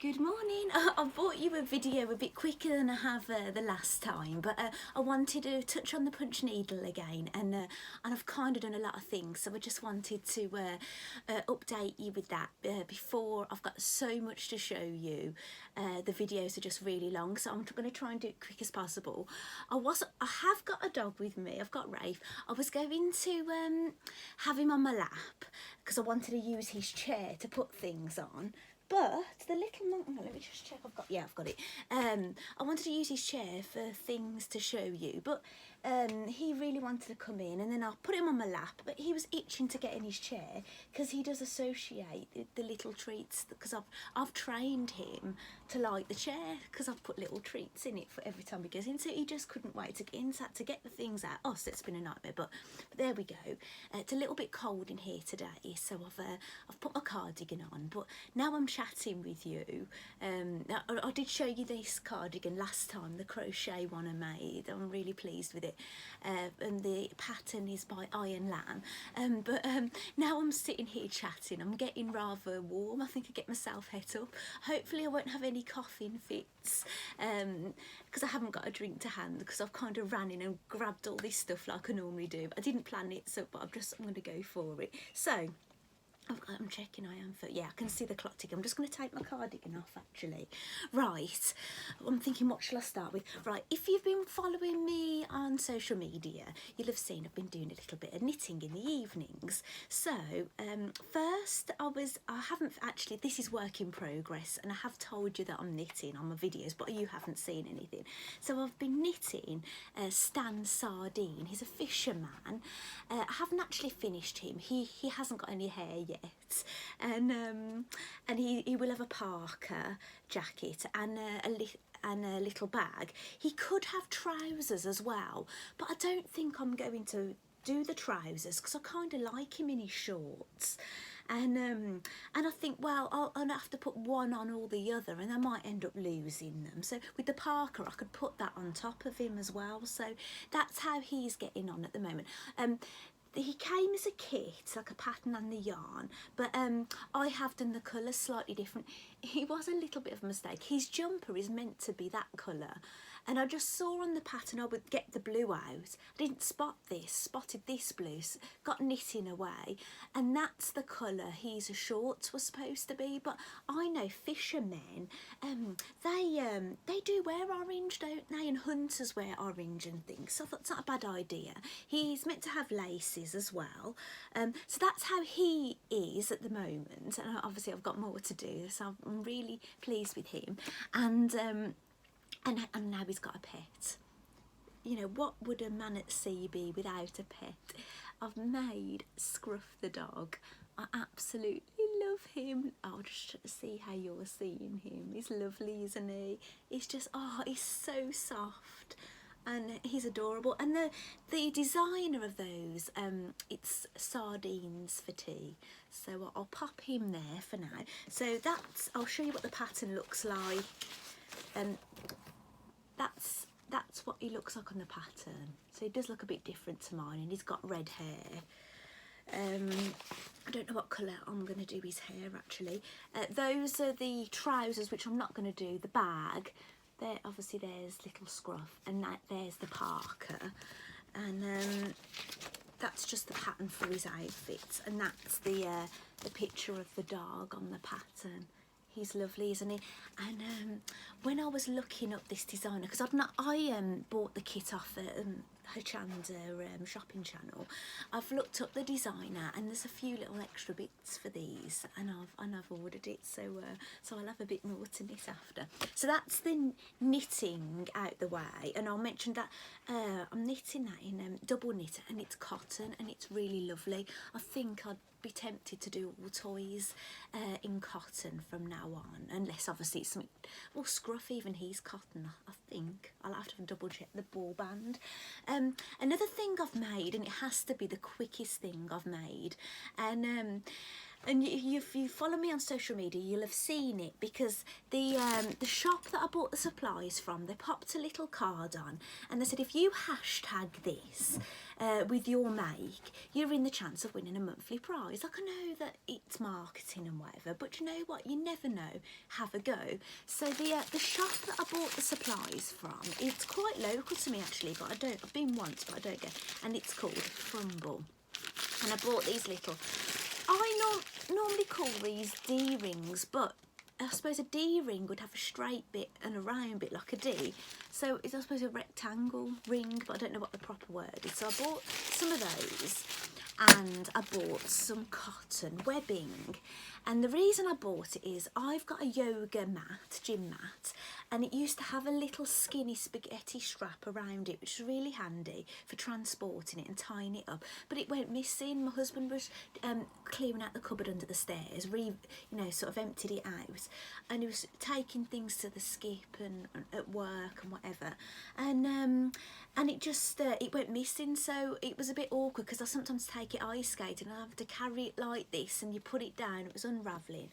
Good morning. I brought you a video a bit quicker than I have the last time, but I wanted to touch on the punch needle again, and I've kind of done a lot of things, so I just wanted to update you with that before. I've got so much to show you. The videos are just really long, so I'm going to try and do it quick as possible. I have got a dog with me. I've got Rafe. I was going to have him on my lap because I wanted to use his chair to put things on. But the little monkey, let me just check, I've got it. I wanted to use his chair for things to show you, but he really wanted to come in, and then I put him on my lap, but he was itching to get in his chair because he does associate the little treats, because I've trained him to like the chair because I've put little treats in it for every time he goes in, so he just couldn't wait to get in, so I had to get the things out. Oh, so it's been a nightmare, but there we go. It's a little bit cold in here today, so I've put my cardigan on, but now I'm chatting with you. I did show you this cardigan last time, the crochet one I made. I'm really pleased with it, and the pattern is by Iron Lamb, but now I'm sitting here chatting. I'm getting rather warm. I think I get myself het up. Hopefully I won't have any coughing fits because I haven't got a drink to hand, because I've kind of ran in and grabbed all this stuff like I normally do. I didn't plan it, so but I'm going to go for it. So I'm checking, yeah, I can see the clock ticking. I'm just going to take my cardigan off, actually. Right, I'm thinking, what shall I start with? Right, if you've been following me on social media, you'll have seen I've been doing a little bit of knitting in the evenings. So, first, I haven't actually, this is work in progress, and I have told you that I'm knitting on my videos, but you haven't seen anything. So I've been knitting Stan Sardine. He's a fisherman. I haven't actually finished him. He hasn't got any hair yet. And he will have a parka jacket and a little bag. He could have trousers as well, but I don't think I'm going to do the trousers because I kind of like him in his shorts. And I think, well, I'll have to put one on or the other, and I might end up losing them. So with the parka, I could put that on top of him as well. So that's how he's getting on at the moment. He came as a kit, like a pattern and the yarn, but I have done the colours slightly different. It was a little bit of a mistake. His jumper is meant to be that colour, and I just saw on the pattern I would get the blue out. I didn't spotted this blue, got knitting away, and that's the colour his shorts were supposed to be. But I know fishermen, they do wear orange, don't they? And hunters wear orange and things, so I thought it's not a bad idea. He's meant to have laces as well, so that's how he is at the moment, and obviously I've got more to do, so I'm really pleased with him. And now he's got a pet. You know, what would a man at sea be without a pet? I've made Scruff the dog. I absolutely love him. I'll just see how you're seeing him. He's lovely, isn't he? He's just, oh, he's so soft. And he's adorable. And the designer of those, it's Sardines for Tea. So I'll pop him there for now. So I'll show you what the pattern looks like. That's what he looks like on the pattern. So he does look a bit different to mine, and he's got red hair. I don't know what colour I'm going to do his hair, actually. Those are the trousers, which I'm not going to do. The bag. There, obviously, there's little Scruff, and there's the parka, and that's just the pattern for his outfit, and that's the picture of the dog on the pattern. He's lovely, isn't he? And when I was looking up this designer, because I bought the kit off her shopping channel, I've looked up the designer, and there's a few little extra bits for these, and I've ordered it, so I'll have a bit more to knit after. So that's the knitting out the way, and I'll mention that I'm knitting that in double knit, and it's cotton, and it's really lovely. I think I'd be tempted to do all toys in cotton from now on, unless obviously it's something, well, Scruff, even he's cotton, I think. I'll have to double check the ball band. Another thing I've made, and it has to be the quickest thing I've made, and And if you follow me on social media, you'll have seen it, because the shop that I bought the supplies from, they popped a little card on and they said, if you hashtag this with your make, you're in the chance of winning a monthly prize. Like, I know that it's marketing and whatever, but you know what, you never know. Have a go. So the shop that I bought the supplies from, it's quite local to me actually, but I've been once, but I don't go. And it's called Frumble. And I bought these little, I normally call these D-rings, but I suppose a D-ring would have a straight bit and a round bit like a D. So it's, I suppose, a rectangle ring, but I don't know what the proper word is. So I bought some of those, and I bought some cotton webbing. And the reason I bought it is I've got a yoga mat, gym mat, and it used to have a little skinny spaghetti strap around it, which was really handy for transporting it and tying it up. But it went missing. My husband was clearing out the cupboard under the stairs, sort of emptied it out, and he was taking things to the skip and at work and whatever, and it just it went missing. So it was a bit awkward, because I sometimes take it ice skating and I have to carry it like this, and you put it down, it was unravelling.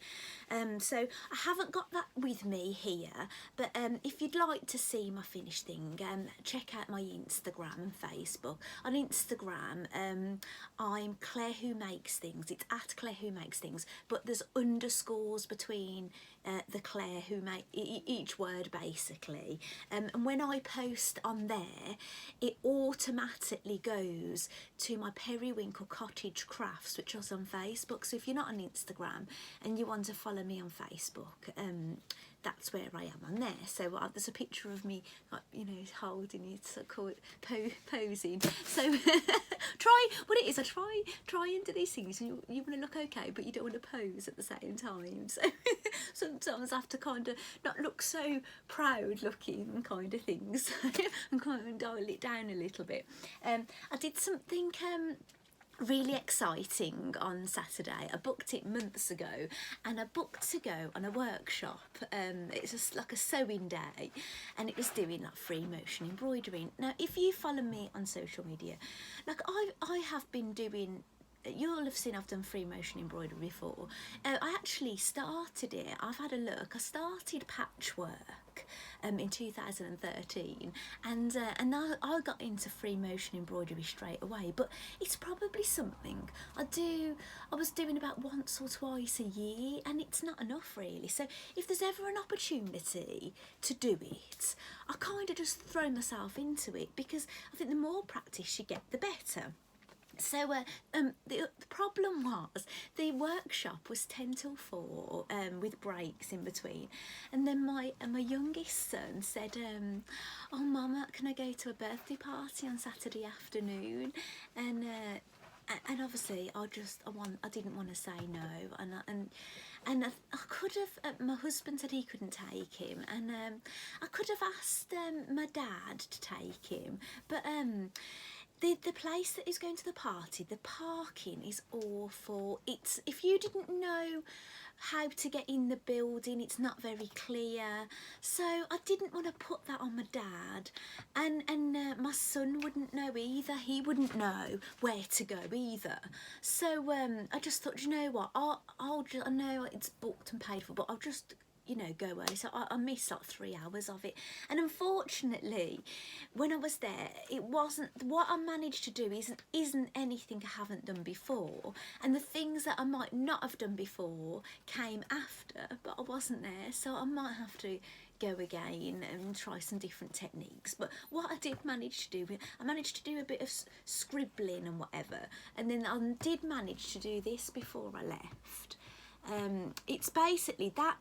So I haven't got that with me here, but if you'd like to see my finished thing, check out my Instagram and Facebook. On Instagram, I'm Claire Who Makes Things. It's at Claire Who Makes Things, but there's underscores between the Claire Who make each word basically, and when I post on there, it automatically goes to my Periwinkle Cottage Crafts, which is on Facebook. So if you're not on Instagram and you want to follow me on Facebook, that's where I am on there. So there's a picture of me, holding it, so called posing. So try what it is. I try and do these things. You want to look okay, but you don't want to pose at the same time. So sometimes I have to kind of not look so proud looking kind of things, and kind of dial it down a little bit. I did something really exciting on Saturday. I booked it months ago, and I booked to go on a workshop. It's just like a sewing day, and it was doing like free motion embroidery. Now, if you follow me on social media, like I have been doing, you'll have seen I've done free motion embroidery before. I actually started it, I've had a look, I started patchwork in 2013, and I got into free motion embroidery straight away. But it's probably something I was doing about once or twice a year, and it's not enough really. So if there's ever an opportunity to do it, I kind of just throw myself into it, because I think the more practice you get, the better. So the problem was the workshop was 10 till 4 with breaks in between, and then my youngest son said, oh mama, can I go to a birthday party on Saturday afternoon? And obviously I didn't want to say no, and I could have, my husband said he couldn't take him, and I could have asked my dad to take him, but the place that is going to the party, the parking is awful. It's, if you didn't know how to get in the building, it's not very clear. So I didn't want to put that on my dad, and my son wouldn't know either. He wouldn't know where to go either. So I just thought, you know what, I know it's booked and paid for, but I'll just go early. So I missed like 3 hours of it, and unfortunately when I was there, it wasn't what I managed to do isn't anything I haven't done before, and the things that I might not have done before came after, but I wasn't there, so I might have to go again and try some different techniques. But what I did manage to do, I managed to do a bit of scribbling and whatever, and then I did manage to do this before I left. It's basically that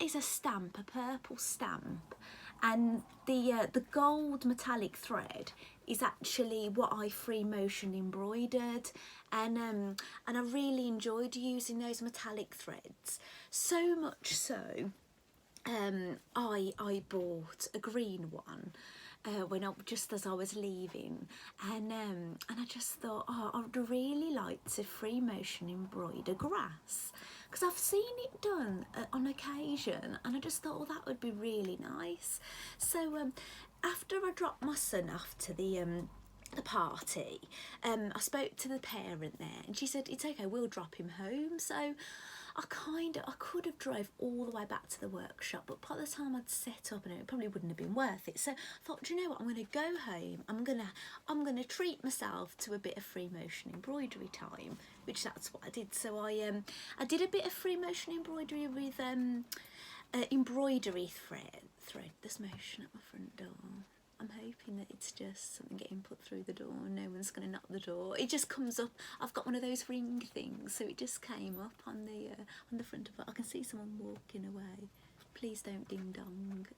is a stamp, a purple stamp, and the gold metallic thread is actually what I free motion embroidered, and I really enjoyed using those metallic threads, so much so I bought a green one just as I was leaving, and I just thought, oh, I'd really like to free motion embroider grass, because I've seen it done on occasion, and I just thought, oh, that would be really nice. So after I dropped my son off to the the party, I spoke to the parent there and she said it's okay, we'll drop him home. So I could have drove all the way back to the workshop, but by the time I'd set up, and it probably wouldn't have been worth it. So I thought, do you know what, I'm going to go home, I'm gonna treat myself to a bit of free motion embroidery time, which that's what I did. So I did a bit of free motion embroidery with embroidery thread. There's motion at my front door. I'm hoping that it's just something getting put through the door. No one's going to knock the door. It just comes up. I've got one of those ring things, so it just came up on the front of it. I can see someone walking away. Please don't ding dong.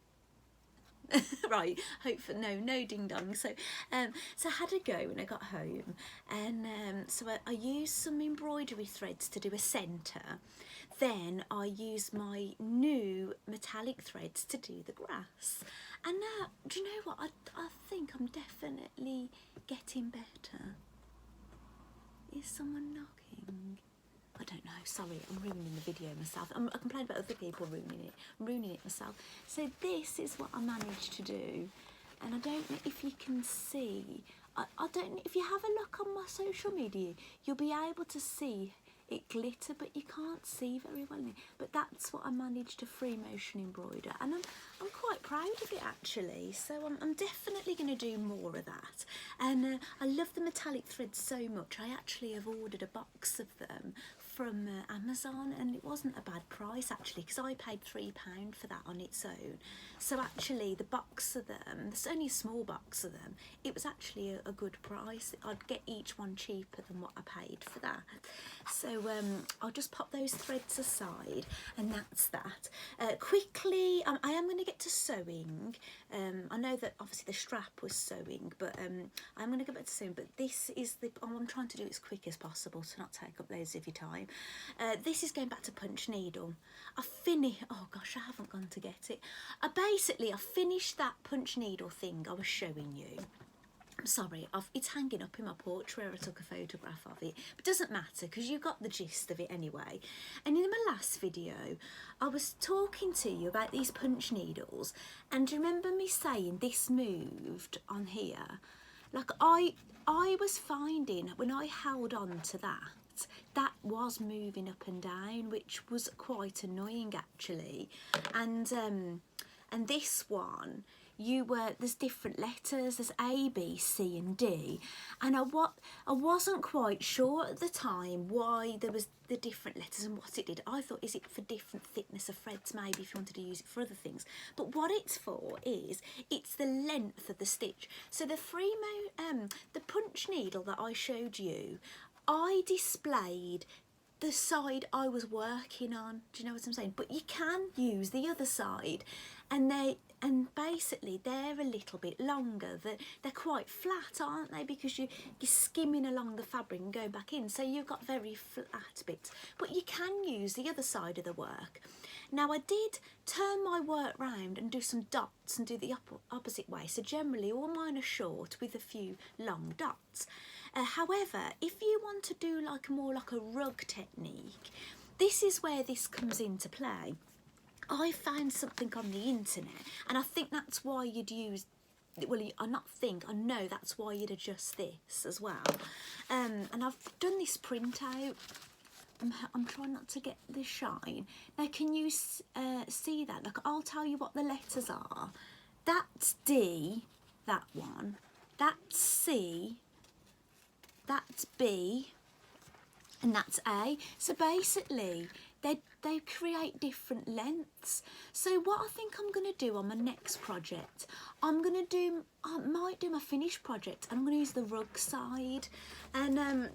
Right, no ding dong. So I had a go when I got home, and so I used some embroidery threads to do a centre. Then I used my new metallic threads to do the grass. And now, do you know what? I think I'm definitely getting better. Is someone knocking? I don't know, sorry, I'm ruining the video myself. I complained about other people ruining it. I'm ruining it myself. So this is what I managed to do. And I don't know if you can see. I don't know, if you have a look on my social media, you'll be able to see it glitter, but you can't see very well in it. But that's what I managed to free motion embroider, and I'm quite proud of it actually. So I'm definitely going to do more of that. And I love the metallic threads so much. I actually have ordered a box of them from Amazon, and it wasn't a bad price actually, because I paid £3 for that on its own. So actually the box of them, there's only a small box of them, it was actually a good price. I'd get each one cheaper than what I paid for that. So I'll just pop those threads aside, and that's that. Quickly, I am going to get to sewing. I know that obviously the strap was sewing, but I'm going to go back to sewing. But this is I'm trying to do it as quick as possible to not take up loads of your time. This is going back to punch needle. Oh gosh, I haven't gone to get it. I finished that punch needle thing I was showing you. I'm sorry, it's hanging up in my porch where I took a photograph of it, but it doesn't matter because you got the gist of it anyway. And in my last video, I was talking to you about these punch needles, and do you remember me saying this moved on here? Like I was finding when I held on to that was moving up and down, which was quite annoying actually. And this one, there's different letters, there's A, B, C and D, and I wasn't quite sure at the time why there was the different letters and what it did. I thought, is it for different thickness of threads maybe if you wanted to use it for other things? But what it's for is it's the length of the stitch. So the the punch needle that I showed you, I displayed the side I was working on. Do you know what I'm saying? But you can use the other side, and basically they're a little bit longer. They're quite flat, aren't they? Because you're skimming along the fabric and going back in, so you've got very flat bits. But you can use the other side of the work. Now I did turn my work round and do some dots and do the opposite way. So generally all mine are short with a few long dots. However, if you want to do more like a rug technique, this is where this comes into play. I found something on the internet, and I think that's why you'd use, well, I know that's why you'd adjust this as well. And I've done this printout. I'm trying not to get the shine. Now, can you see that? Like, I'll tell you what the letters are. That's D, that one. That's C. That's B, and that's A. So basically, they create different lengths. So what I think I'm going to do on my next project, I might do my finished project, and I'm going to use the rug side. And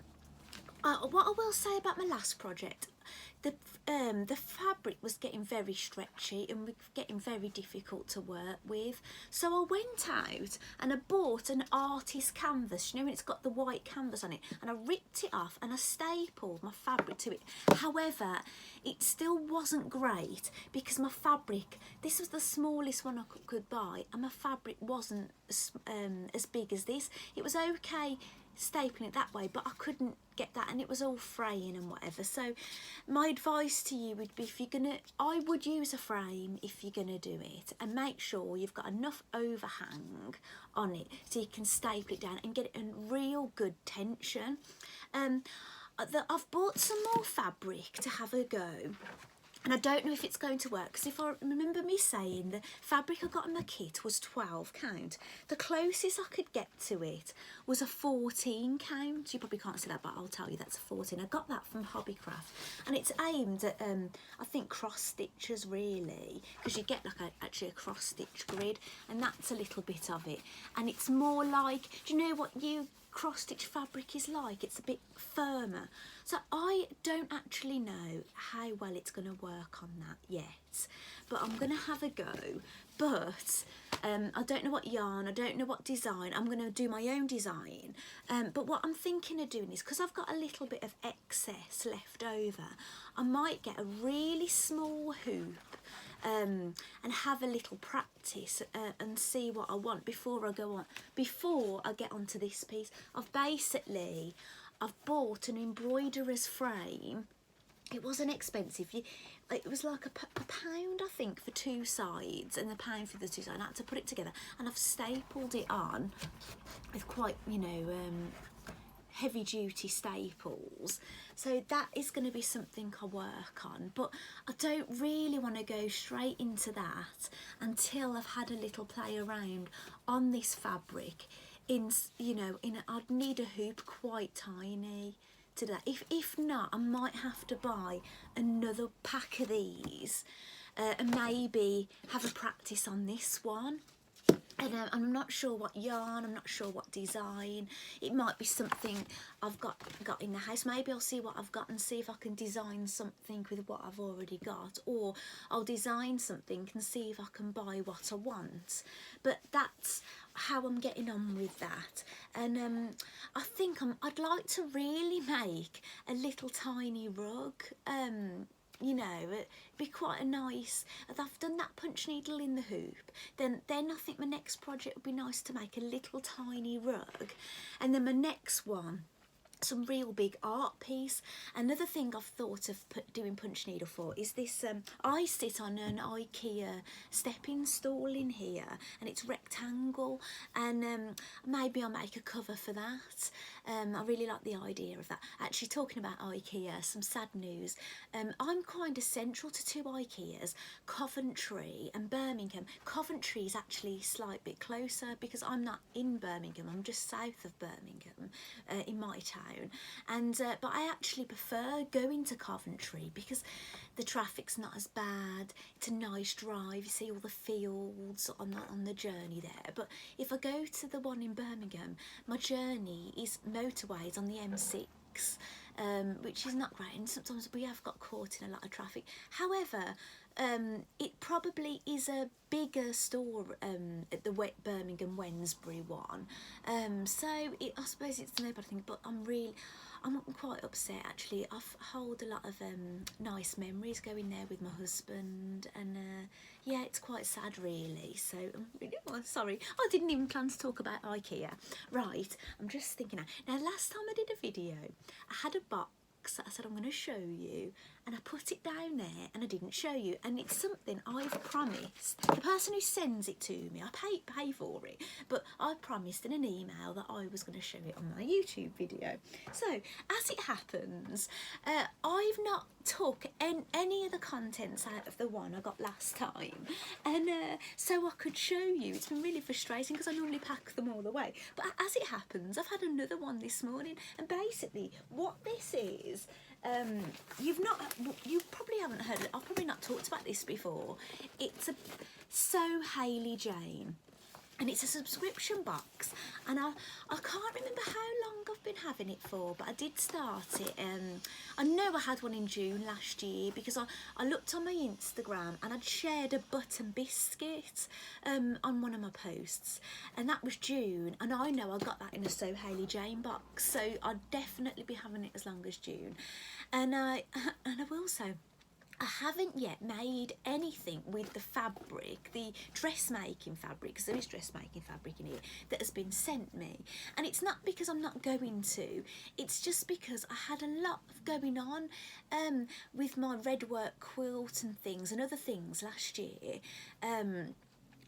what I will say about my last project, the fabric was getting very stretchy and was getting very difficult to work with. So I went out and I bought an artist canvas, you know, when it's got the white canvas on it, and I ripped it off and I stapled my fabric to it. However, it still wasn't great because my fabric, this was the smallest one I could buy, and my fabric wasn't as big as this. It was okay stapling it that way, but I couldn't get that, and it was all fraying and whatever. So my advice to you would be, if you're gonna, I would use a frame if you're gonna do it, and make sure you've got enough overhang on it so you can staple it down and get it in real good tension. I've bought some more fabric to have a go, and I don't know if it's going to work, because if I remember me saying, the fabric I got in my kit was 12 count. The closest I could get to it was a 14 count. You probably can't see that, but I'll tell you that's a 14. I got that from Hobbycraft, and it's aimed at, I think, cross stitches really, because you get like actually a cross stitch grid, and that's a little bit of it. And it's more like, do you know what cross stitch fabric is like? It's a bit firmer. So I don't actually know how well it's going to work on that yet, but I'm going to have a go. But I don't know what yarn, I don't know what design. I'm going to do my own design, but what I'm thinking of doing is, because I've got a little bit of excess left over, I might get a really small hoop and have a little practice and see what I want before I go on, before I get onto this piece. I've bought an embroiderer's frame. It wasn't expensive. It was like a pound, I think, for 2 sides, and a pound for the 2 sides. I had to put it together, and I've stapled it on with quite, you know, heavy duty staples. So that is going to be something I work on, but I don't really want to go straight into that until I've had a little play around on this fabric. I'd need a hoop quite tiny to do that. If not, I might have to buy another pack of these and maybe have a practice on this one. And I'm not sure what yarn, I'm not sure what design. It might be something I've got in the house. Maybe I'll see what I've got and see if I can design something with what I've already got, or I'll design something and see if I can buy what I want. But that's how I'm getting on with that. And I think I'd like to really make a little tiny rug. You know, it'd be quite a nice, if I've done that punch needle in the hoop, then I think my next project would be nice to make a little tiny rug. And then my next one, some real big art piece. Another thing I've thought of doing punch needle for is this, I sit on an IKEA stepping stool in here, and it's rectangle, and maybe I'll make a cover for that. I really like the idea of that. Actually, talking about IKEA, some sad news. I'm kind of central to 2 IKEAs, Coventry and Birmingham. Coventry is actually a slight bit closer because I'm not in Birmingham, I'm just south of Birmingham, in my town. And but I actually prefer going to Coventry because the traffic's not as bad. It's a nice drive. You see all the fields on the journey there. But if I go to the one in Birmingham, my journey is motorways on the M6, which is not great, and sometimes we have got caught in a lot of traffic. However, it probably is a bigger store at the Birmingham Wednesbury one, so I suppose it's no bad thing, but I'm quite upset actually. I hold a lot of nice memories going there with my husband, and yeah, it's quite sad really. So I'm really sorry, I didn't even plan to talk about IKEA. Right, I'm just thinking now last time I did a video, I had a box that I said I'm going to show you, and I put it down there and I didn't show you, and it's something I've promised the person who sends it to me. I pay for it, but I promised in an email that I was going to show it on my YouTube video. So as it happens, I've not took any of the contents out of the one I got last time, and so I could show you. It's been really frustrating because I normally pack them all away, but as it happens, I've had another one this morning, and basically what this is, you probably haven't heard it. I've probably not talked about this before. It's a Sew Hayley Jane, and it's a subscription box, and I can't remember how long I've been having it for, but I did start it. I know I had one in June last year because I looked on my Instagram and I'd shared a button biscuit on one of my posts, and that was June, and I know I got that in a Sew Hayley Jane box, so I'd definitely be having it as long as June. And I will say, I haven't yet made anything with the fabric, the dressmaking fabric, because there is dressmaking fabric in here, that has been sent me. And it's not because I'm not going to, it's just because I had a lot going on with my red work quilt and things and other things last year. And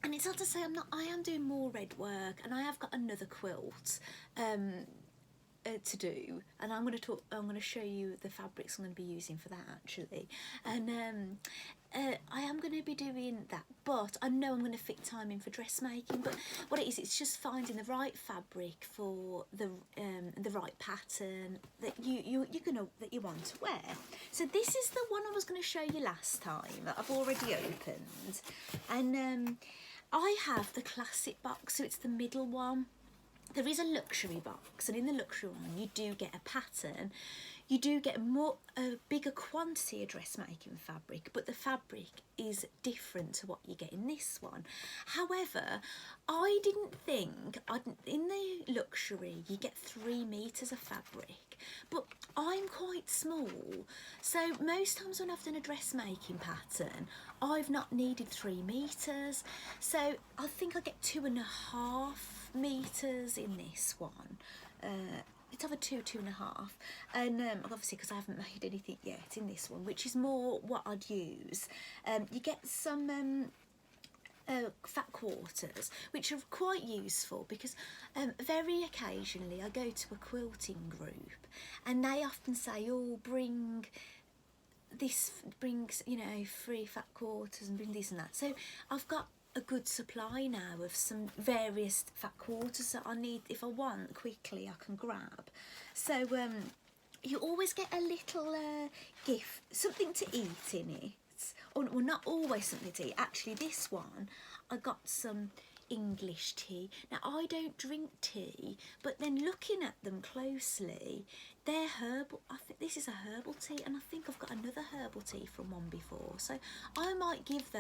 it's not to say I am doing more red work, and I have got another quilt to do, and I'm going to show you the fabrics I'm going to be using for that actually, and I am going to be doing that, but I know I'm going to fit time in for dressmaking. But what it is, it's just finding the right fabric for the right pattern that you want to wear. So this is the one I was going to show you last time that I've already opened, and I have the classic box, so it's the middle one. There is a luxury box, and in the luxury one you do get a pattern, you do get a bigger quantity of dressmaking fabric, but the fabric is different to what you get in this one. However, I didn't think, in the luxury you get 3 meters of fabric, but I'm quite small, so most times when I've done a dressmaking pattern I've not needed 3 meters, so I think I get 2.5 meters in this one. It's over 2.5, and obviously because I haven't made anything yet in this one, which is more what I'd use. You get some fat quarters, which are quite useful because very occasionally I go to a quilting group and they often say, oh, bring this, you know, 3 fat quarters and bring this and that. So I've got a good supply now of some various fat quarters that I need, if I want quickly I can grab. So you always get a little gift, something to eat in it. Or, well, not always something to eat. Actually, this one I got some English tea. Now I don't drink tea, but then looking at them closely, they're herbal. I think this is a herbal tea, and I think I've got another herbal tea from one before, so I might give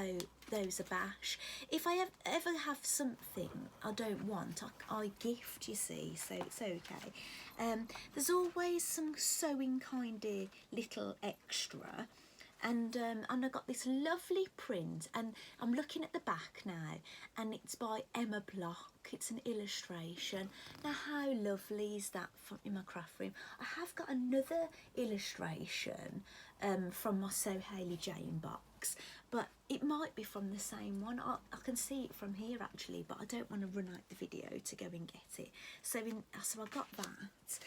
those a bash. If I ever have something I don't want, I gift, you see, so it's okay. There's always some sewing kind of little extra. And I got this lovely print, and I'm looking at the back now, and it's by Emma Block. It's an illustration. Now how lovely is that in my craft room? I have got another illustration from my Sew Hayley Jane box, but it might be from the same one. I can see it from here actually, but I don't want to run out the video to go and get it. So I got that.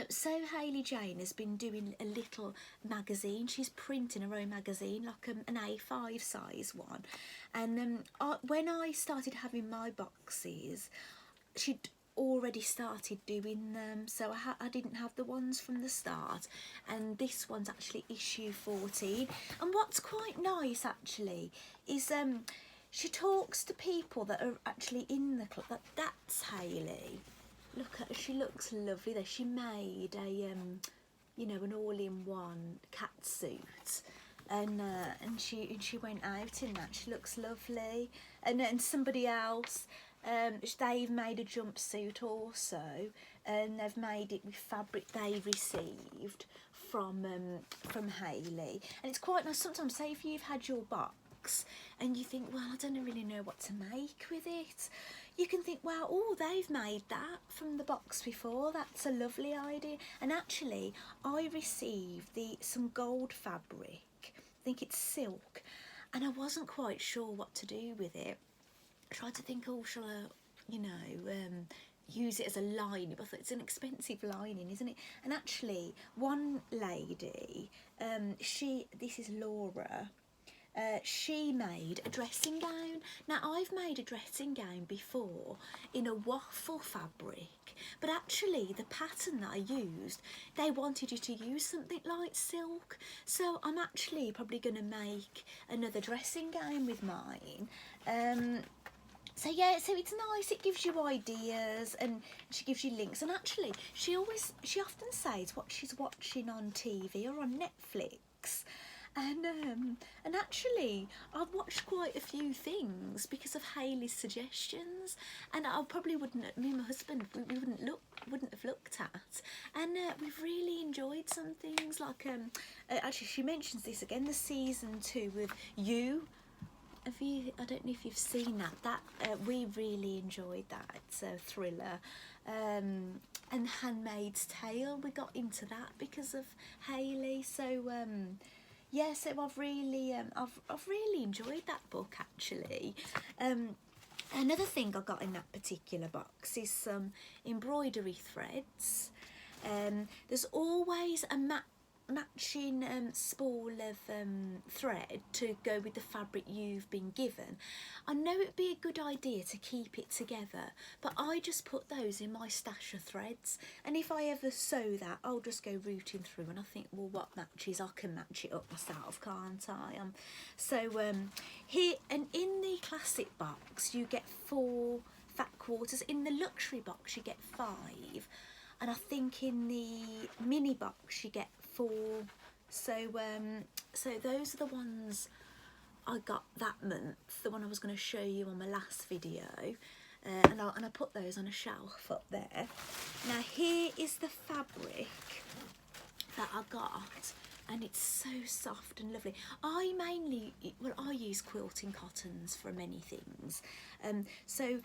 Sew Hayley Jane has been doing a little magazine. She's printing her own magazine, like an A5 size one. And when I started having my boxes, she'd already started doing them, so I didn't have the ones from the start. And this one's actually issue 14. And what's quite nice actually is she talks to people that are actually in the club. That's Hayley. Look at her, she looks lovely there. She made a, you know, an all-in-one cat suit, and she went out in that. She looks lovely. And somebody else, they've made a jumpsuit also, and they've made it with fabric they received from Hayley. And it's quite nice. Sometimes, say if you've had your box and you think, well, I don't really know what to make with it, you can think, well, oh, they've made that from the box before. That's a lovely idea. And actually, I received some gold fabric. I think it's silk, and I wasn't quite sure what to do with it. I tried to think, oh, shall I, you know, use it as a lining? But I thought it's an expensive lining, isn't it? And actually, one lady, this is Laura. She made a dressing gown. Now I've made a dressing gown before in a waffle fabric, but actually the pattern that I used, they wanted you to use something like silk, so I'm actually probably going to make another dressing gown with mine. So yeah, so it's nice, it gives you ideas, and she gives you links. And actually she often says what she's watching on TV or on Netflix. And actually I've watched quite a few things because of Hayley's suggestions, and I probably wouldn't, me and my husband, we wouldn't have looked at, and we've really enjoyed some things like actually she mentions this again, the season 2 with You. Have you, I don't know if you've seen that we really enjoyed that. It's a thriller. And Handmaid's Tale, we got into that because of Hayley. So yeah, so I've really enjoyed that book actually. Another thing I got in that particular box is some embroidery threads. There's always a matching spool of thread to go with the fabric you've been given. I know it'd be a good idea to keep it together, but I just put those in my stash of threads, and if I ever sew that, I'll just go rooting through and I think, well, what matches, I can match it up myself, can't I? So here, and in the classic box you get 4 fat quarters, in the luxury box you get 5, and I think in the mini box you get 4. So so those are the ones I got that month, the one I was going to show you on my last video, and I put those on a shelf up there. Now here is the fabric that I got, and it's so soft and lovely. I use quilting cottons for many things, so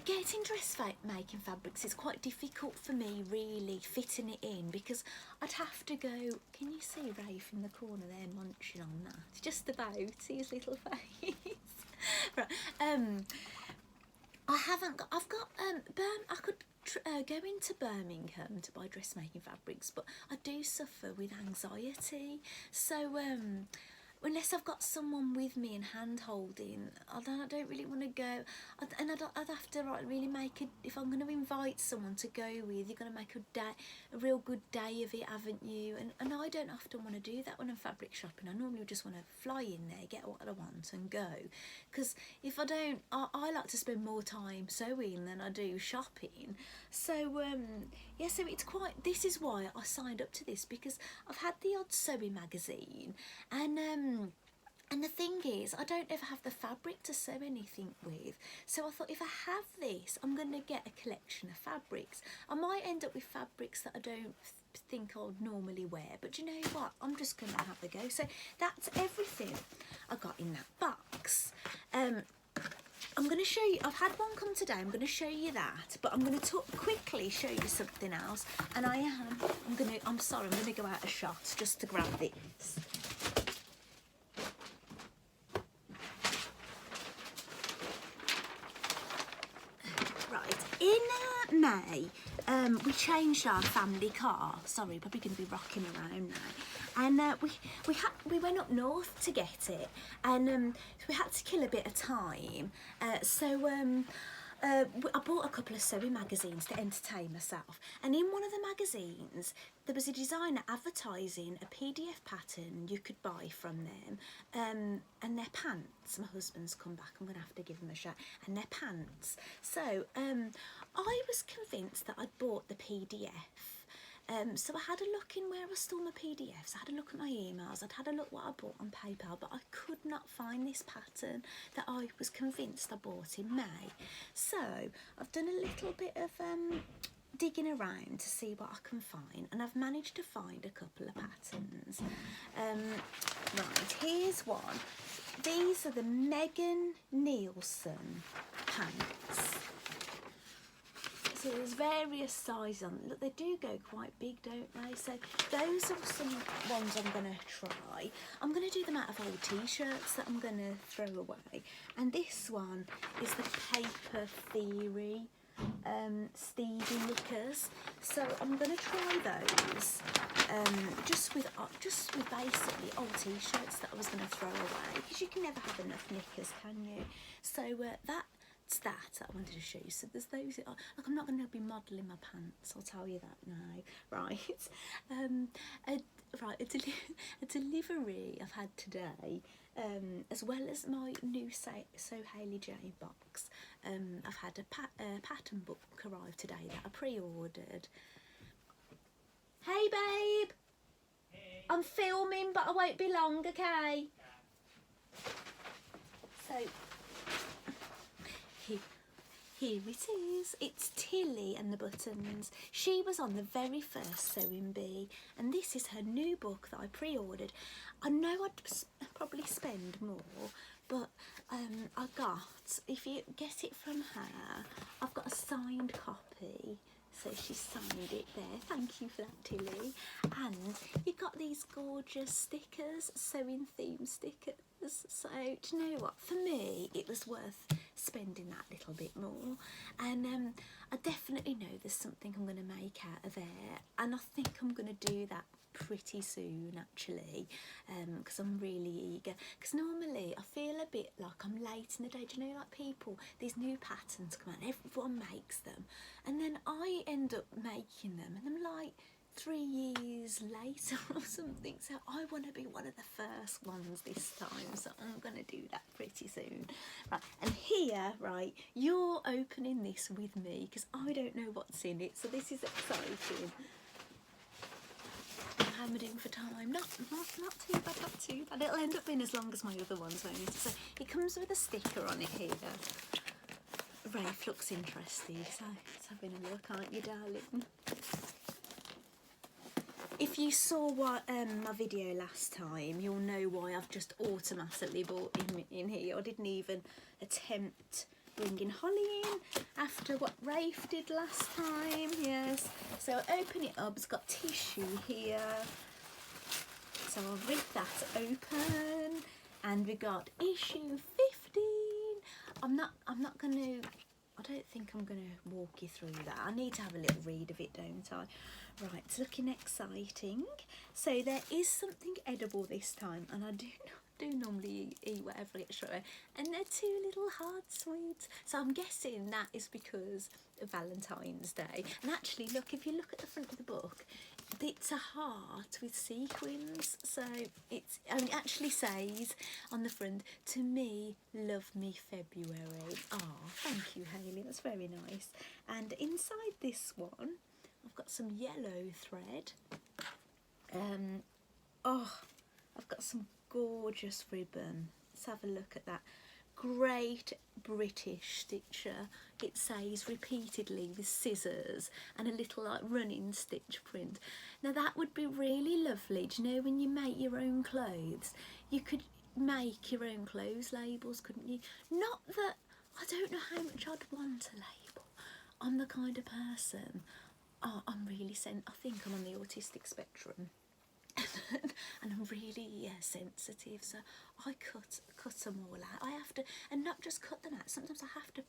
getting dressmaking fabrics is quite difficult for me, really fitting it in, because I'd have to go, can you see Rafe in the corner there munching on that? Just about, see his little face. Right, I've got I could go into Birmingham to buy dressmaking fabrics, but I do suffer with anxiety, so unless I've got someone with me and hand holding, I don't really want to go. And I'd have to really make it, if I'm going to invite someone to go with, you're going to make a real good day of it, haven't you? And I don't often want to do that when I'm fabric shopping. I normally just want to fly in there, get what I want and go. Because if I don't, I like to spend more time sewing than I do shopping. So yeah, so it's quite, this is why I signed up to this, because I've had the odd sewing magazine, and the thing is, I don't ever have the fabric to sew anything with. So I thought, if I have this, I'm going to get a collection of fabrics. I might end up with fabrics that I don't think I'll normally wear, but you know what? I'm just going to have a go. So that's everything I got in that box. I'm going to show you, I've had one come today, I'm going to show you that, but I'm going to quickly show you something else, and I'm sorry, I'm going to go out of shot just to grab this. Right, in May, we changed our family car. Sorry, probably going to be rocking around now. And we went up north to get it, and we had to kill a bit of time. I bought a couple of sewing magazines to entertain myself, and in one of the magazines there was a designer advertising a PDF pattern you could buy from them, and their pants. My husband's come back, I'm going to have to give him a shout. And their pants. So I was convinced that I'd bought the PDF. So I had a look in where I store my PDFs, I had a look at my emails, I'd had a look what I bought on PayPal, but I could not find this pattern that I was convinced I bought in May. So I've done a little bit of digging around to see what I can find, and I've managed to find a couple of patterns. Right, here's one. These are the Megan Nielsen pants. So there's various sizes on them. Look, they do go quite big, don't they? So those are some ones I'm going to try. I'm going to do them out of old t-shirts that I'm going to throw away. And this one is the Paper Theory Stevie knickers. So I'm going to try those just with basically old t-shirts that I was going to throw away, because you can never have enough knickers, can you? So that's that I wanted to show you. So there's those. Look, I'm not going to be modelling my pants, I'll tell you that now. Right, a delivery I've had today, as well as my new Sew Hayley Jane box. I've had a pattern book arrive today that I pre-ordered. Hey babe! Hey! I'm filming, but I won't be long, okay? So, here it is. It's Tilly and the Buttons. She was on the very first Sewing Bee, and this is her new book that I pre-ordered. I know I'd probably spend more, but I got, if you get it from her, I've got a signed copy. So she signed it there. Thank you for that, Tilly. And you got these gorgeous stickers, sewing theme stickers. So do you know what? For me, it was worth spending that little bit more. And I definitely know there's something I'm going to make out of there. And I think I'm going to do that pretty soon, actually, because I'm really eager. Because normally I feel a bit like I'm late in the day. Do you know, like people, these new patterns come out, everyone makes them, and then I end up making them, and I'm like 3 years later or something. So I want to be one of the first ones this time. So I'm going to do that pretty soon. Right, and here, right, you're opening this with me because I don't know what's in it. So this is exciting. How am I doing for time? Not too bad, not too bad. It'll end up being as long as my other ones, won't it? So it comes with a sticker on it here. Rafe looks interested, so it's having a look, aren't you, darling? If you saw my video last time, you'll know why I've just automatically bought in here. I didn't even attempt bringing Holly in after what Rafe did last time. Yes, so open it up. It's got tissue here, so I'll rip that open, and we got issue 15. I'm not gonna, I don't think I'm gonna walk you through that. I need to have a little read of it, don't I? Right, it's looking exciting. So there is something edible this time, and I do normally eat whatever I get straight away, and they're 2 little hard sweets. So I'm guessing that is because of Valentine's Day. And actually, look, if you look at the front of the book, it's a heart with sequins. So it actually says on the front, "To me, love me February." Oh, thank you, Hayley, that's very nice. And inside this one, I've got some yellow thread. I've got some gorgeous ribbon. Let's have a look at that. Great British stitcher. It says repeatedly with scissors and a little like running stitch print. Now that would be really lovely. Do you know, when you make your own clothes, you could make your own clothes labels, couldn't you? Not that I don't know how much I'd want a label. I'm the kind of person, I'm really I think I'm on the autistic spectrum. And I'm really sensitive, so I cut them all out. I have to, and not just cut them out, sometimes I have to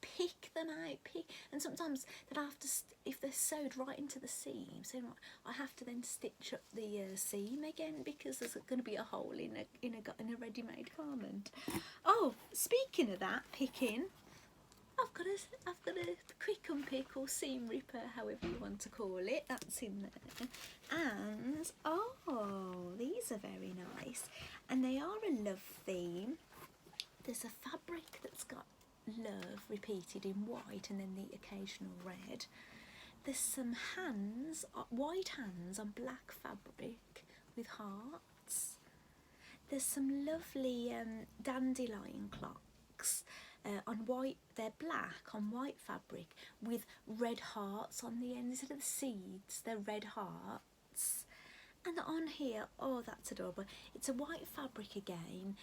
pick them out, and sometimes that I have to, if they're sewed right into the seam, so I have to then stitch up the seam again, because there's going to be a hole in a ready-made garment. Oh, speaking of that, picking, I've got a quick unpick or seam ripper, however you want to call it. That's in there. And oh, these are very nice, and they are a love theme. There's a fabric that's got love repeated in white and then the occasional red. There's some hands, white hands on black fabric with hearts. There's some lovely dandelion clocks. On white, they're black on white fabric with red hearts on the ends of the seeds. They're red hearts. And on here, oh, that's adorable. It's a white fabric again,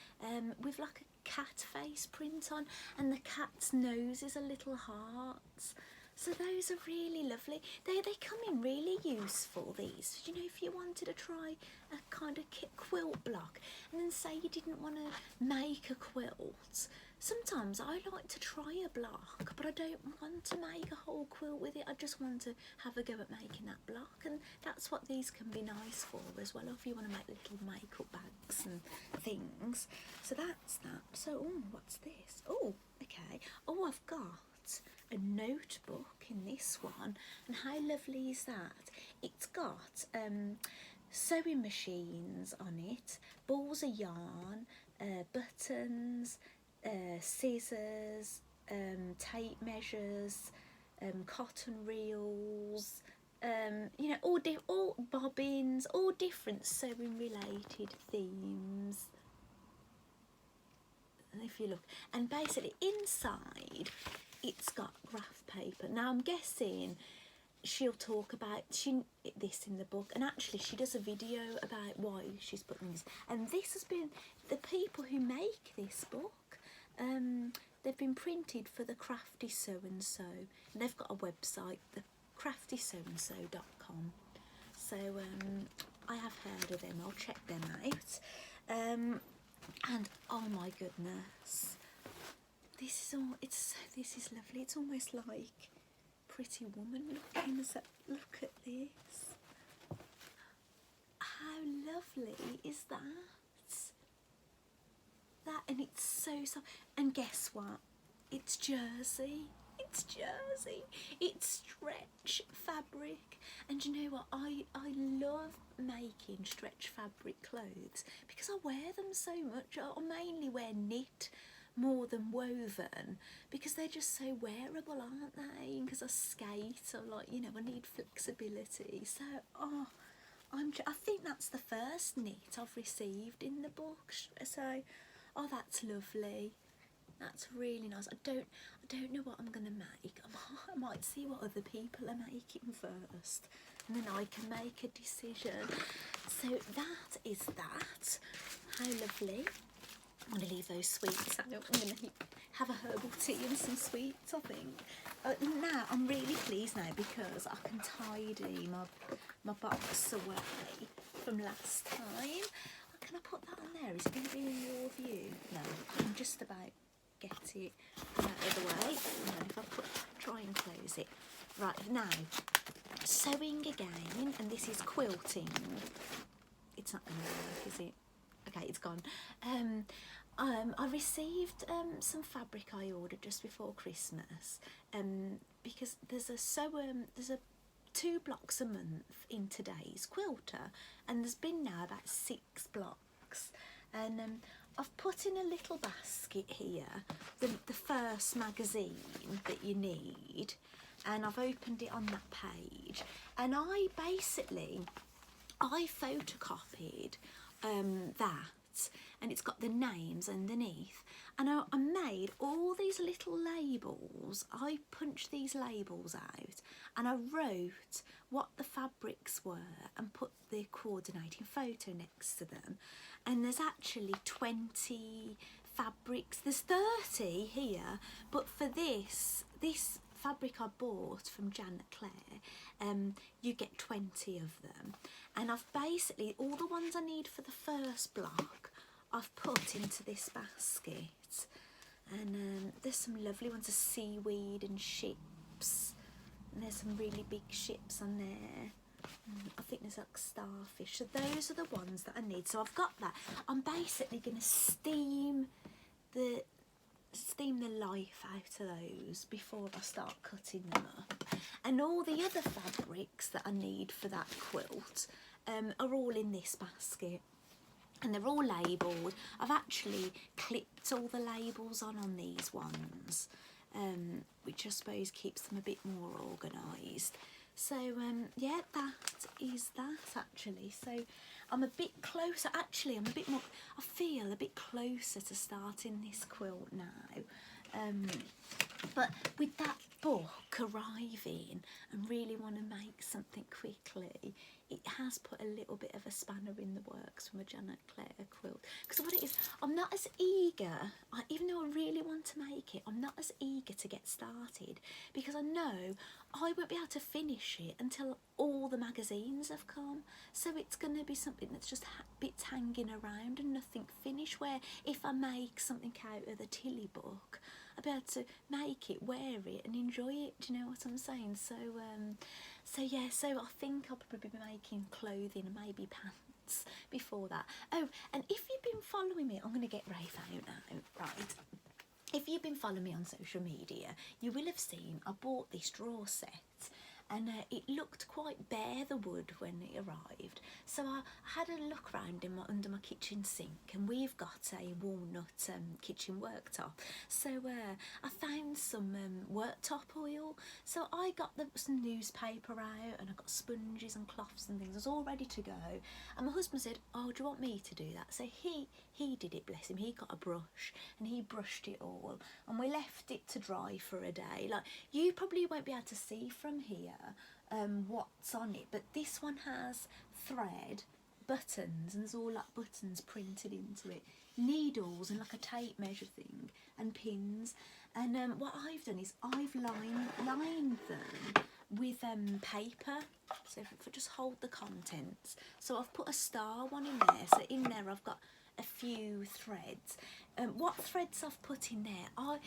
with like a cat face print on, and the cat's nose is a little heart. So those are really lovely. They come in really useful, these. You know, if you wanted to try a kind of quilt block, and then say you didn't want to make a quilt. Sometimes I like to try a block, but I don't want to make a whole quilt with it. I just want to have a go at making that block, and that's what these can be nice for as well, if you want to make little makeup bags and things. So that's that. So, oh, what's this? Oh, okay. Oh, I've got a notebook in this one, and how lovely is that? It's got sewing machines on it, balls of yarn, buttons, scissors, tape measures, cotton reels, you know, all bobbins, all different sewing related themes. And if you look, and basically inside it's got graph paper. Now I'm guessing she'll talk about this in the book, and actually she does a video about why she's putting this. And this has been the people who make this book, they've been printed for the Crafty Sew and Sew, and they've got a website, the craftysewandssew.com. So I have heard of them, I'll check them out. And oh my goodness, this is lovely. It's almost like Pretty Woman looking. Look at this. How lovely is that? And it's so soft. And guess what? It's jersey. It's jersey. It's stretch fabric. And you know what? I love making stretch fabric clothes because I wear them so much. I mainly wear knit more than woven because they're just so wearable, aren't they? Because I skate, so like, you know, I need flexibility. So I think that's the first knit I've received in the book. So that's lovely. That's really nice. I don't know what I'm gonna make. I might see what other people are making first, and then I can make a decision. So that is that. How lovely. I'm going to leave those sweets out. I'm going to have a herbal tea and some sweets, I think. Now, I'm really pleased now because I can tidy my box away from last time. Can I put that on there? Is it going to be in your view? No, I can just about get it out of the way. And if I try and close it. Right, now, sewing again, and this is quilting. It's not going to work, is it? Okay, it's gone. I received some fabric I ordered just before Christmas, because there's a 2 blocks a month in today's Quilter, and there's been now about 6 blocks, and I've put in a little basket here the first magazine that you need, and I've opened it on that page, and I photocopied that, and it's got the names underneath, and I made all these little labels. I punched these labels out and I wrote what the fabrics were and put the coordinating photo next to them, and there's actually 20 fabrics. There's 30 here, but for this fabric I bought from Clare, you get 20 of them, and I've basically, all the ones I need for the first block I've put into this basket, and there's some lovely ones of seaweed and ships, and there's some really big ships on there. I think there's like starfish, so those are the ones that I need. So I've got that. I'm basically going to steam the life out of those before I start cutting them up, and all the other fabrics that I need for that quilt are all in this basket, and they're all labelled. I've actually clipped all the labels on these ones, which I suppose keeps them a bit more organised. So yeah, that is that actually. So I'm a bit closer, actually I'm a bit more, I feel a bit closer to starting this quilt now. But with that book arriving and really want to make something quickly, it has put a little bit of a spanner in the works from a Clare quilt. Because what it is, I'm not as eager, even though I really want to make it, I'm not as eager to get started because I know I won't be able to finish it until all the magazines have come. So it's going to be something that's just bits hanging around and nothing finished, where if I make something out of the Tilly book, I'll be able to make it, wear it and enjoy it. Do you know what I'm saying? So yeah, so I think I'll probably be making clothing and maybe pants before that. Oh, and if you've been following me, I'm going to get Rafe out now, right? If you've been following me on social media, you will have seen I bought this drawer set, and it looked quite bare, the wood, when it arrived. So I had a look around under my kitchen sink, and we've got a walnut kitchen worktop. So I found some worktop oil. So I got some newspaper out, and I got sponges and cloths and things. I was all ready to go, and my husband said, "Oh, do you want me to do that?" So he did it, bless him. He got a brush and he brushed it all, and we left it to dry for a day. Like, you probably won't be able to see from here what's on it, but this one has thread, buttons, and there's all like buttons printed into it, needles, and like a tape measure thing, and pins. And what I've done is I've lined them with paper, so if I just hold the contents. So I've put a star one in there, so in there I've got a few threads. What threads I've put in there,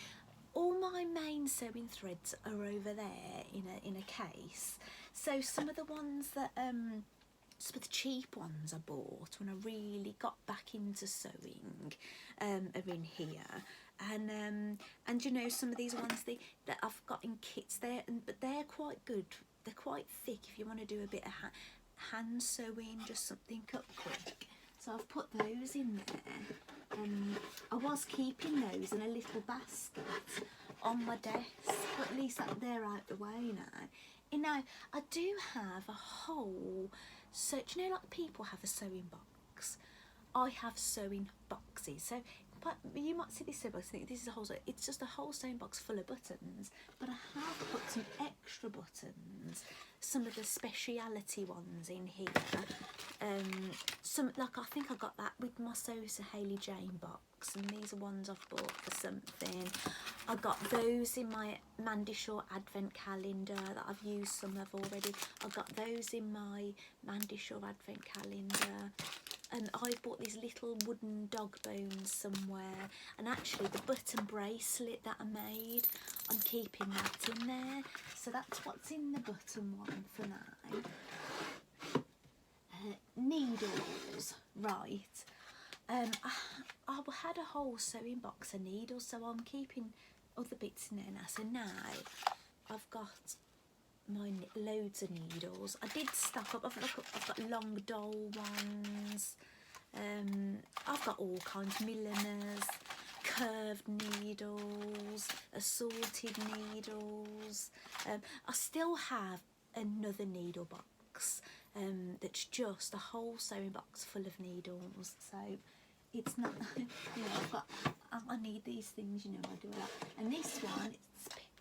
all my main sewing threads are over there in a case. So some of the ones that some of the cheap ones I bought when I really got back into sewing are in here, and you know, some of these ones that I've got in kits there, but they're quite good. They're quite thick if you want to do a bit of hand sewing, just something up quick. So I've put those in there. I was keeping those in a little basket on my desk, but at least they're out the way now. You know, I do have a whole, so do you know, like people have a sewing box? I have sewing boxes. So but you might see this, I think this is a whole, it's just a whole sewing box full of buttons, but I have put some extra buttons, some of the speciality ones in here. Some, like I think I got that with my Sew Hayley Jane box, and these are ones I've bought for something. I got those in my Mandy Shaw advent calendar that I've used some of already. I got those in my Mandy Shaw advent calendar. And I bought these little wooden dog bones somewhere, and actually the button bracelet that I made, I'm keeping that in there. So that's what's in the button one for now. Needles, right. I had a whole sewing box of needles, so I'm keeping other bits in there now. So now I've got my loads of needles. I did stock up. I've got long doll ones. I've got all kinds, milliners, curved needles, assorted needles. I still have another needle box that's just a whole sewing box full of needles. So it's not, you know, I need these things, you know, I do a lot. And this one,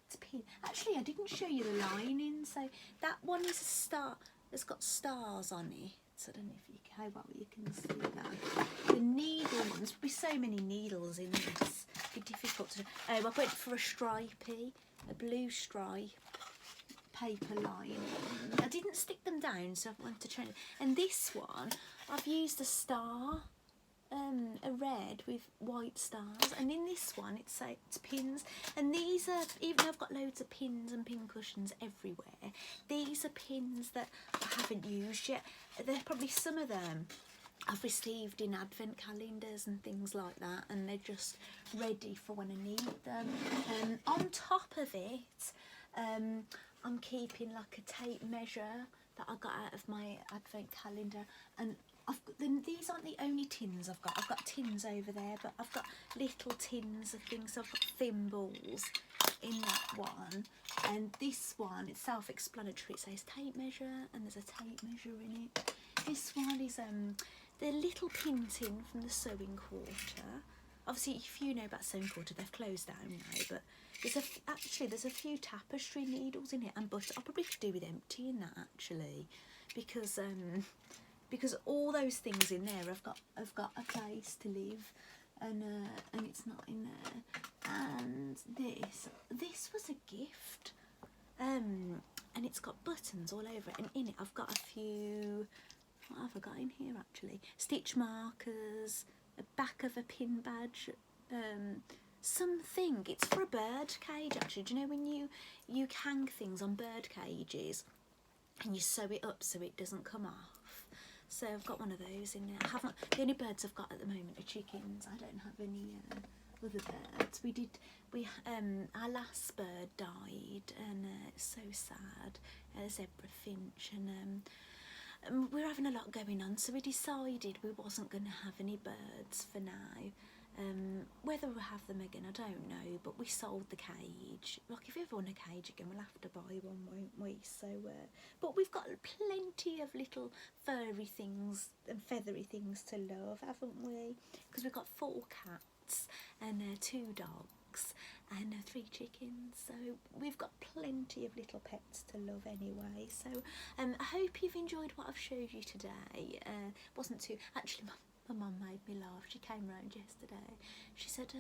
it's pin. Actually, I didn't show you the lining. So that one is a star. It's got stars on it. So I don't know if you can, how well you can see that. The needle ones, there'll be so many needles in this. It'd be difficult to. I went for a stripy, a blue stripe paper lining. I didn't stick them down, so I wanted to try. And this one, I've used a star. A red with white stars, and in this one it's pins, and these are, even though I've got loads of pins and pin cushions everywhere, these are pins that I haven't used yet. They're probably, some of them I've received in advent calendars and things like that, and they're just ready for when I need them. On top of it, I'm keeping like a tape measure that I got out of my advent calendar, and these aren't the only tins I've got. I've got tins over there, but I've got little tins of things. So I've got thimbles in that one, and this one, it's self-explanatory. It says tape measure, and there's a tape measure in it. This one is the little pin tin from the Sewing Quarter. Obviously, if you know about Sewing Quarter, they've closed down now, but there's a few tapestry needles in it, and butter. I'll probably do with emptying that actually, because all those things in there have got a place to live, and it's not in there. And this was a gift, and it's got buttons all over it, and in it I've got a few, what have I got in here actually? Stitch markers, a back of a pin badge, something. It's for a bird cage actually. Do you know when you hang things on bird cages and you sew it up so it doesn't come off? So I've got one of those in there. The only birds I've got at the moment are chickens. I don't have any other birds. Our last bird died, and it's so sad. A zebra finch, and we're having a lot going on, so we decided we wasn't going to have any birds for now. Whether we'll have them again, I don't know, but we sold the cage. Like, if we ever want a cage again, we'll have to buy one, won't we? So, but we've got plenty of little furry things and feathery things to love, haven't we? Because we've got 4 cats and 2 dogs and 3 chickens, so we've got plenty of little pets to love anyway. So I hope you've enjoyed what I've showed you today. Wasn't too actually my mum made me laugh. She came round yesterday. She said,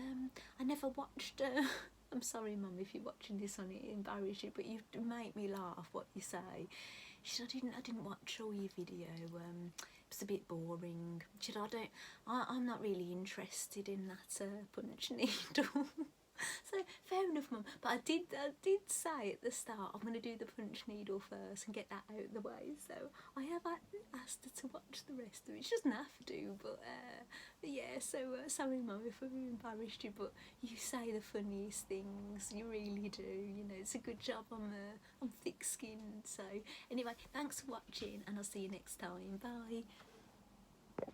I never watched I'm sorry mum if you're watching this on it, embarrass you, but you make me laugh what you say. She said, I didn't watch all your video, it was a bit boring. She said, I'm not really interested in that punch needle. So fair enough, mum. But I did say at the start I'm going to do the punch needle first and get that out of the way. So I have asked her to watch the rest of it. She doesn't have to, but yeah. So sorry, mum, if I've embarrassed you, but you say the funniest things. You really do. You know, it's a good job. I'm thick-skinned. So anyway, thanks for watching, and I'll see you next time. Bye.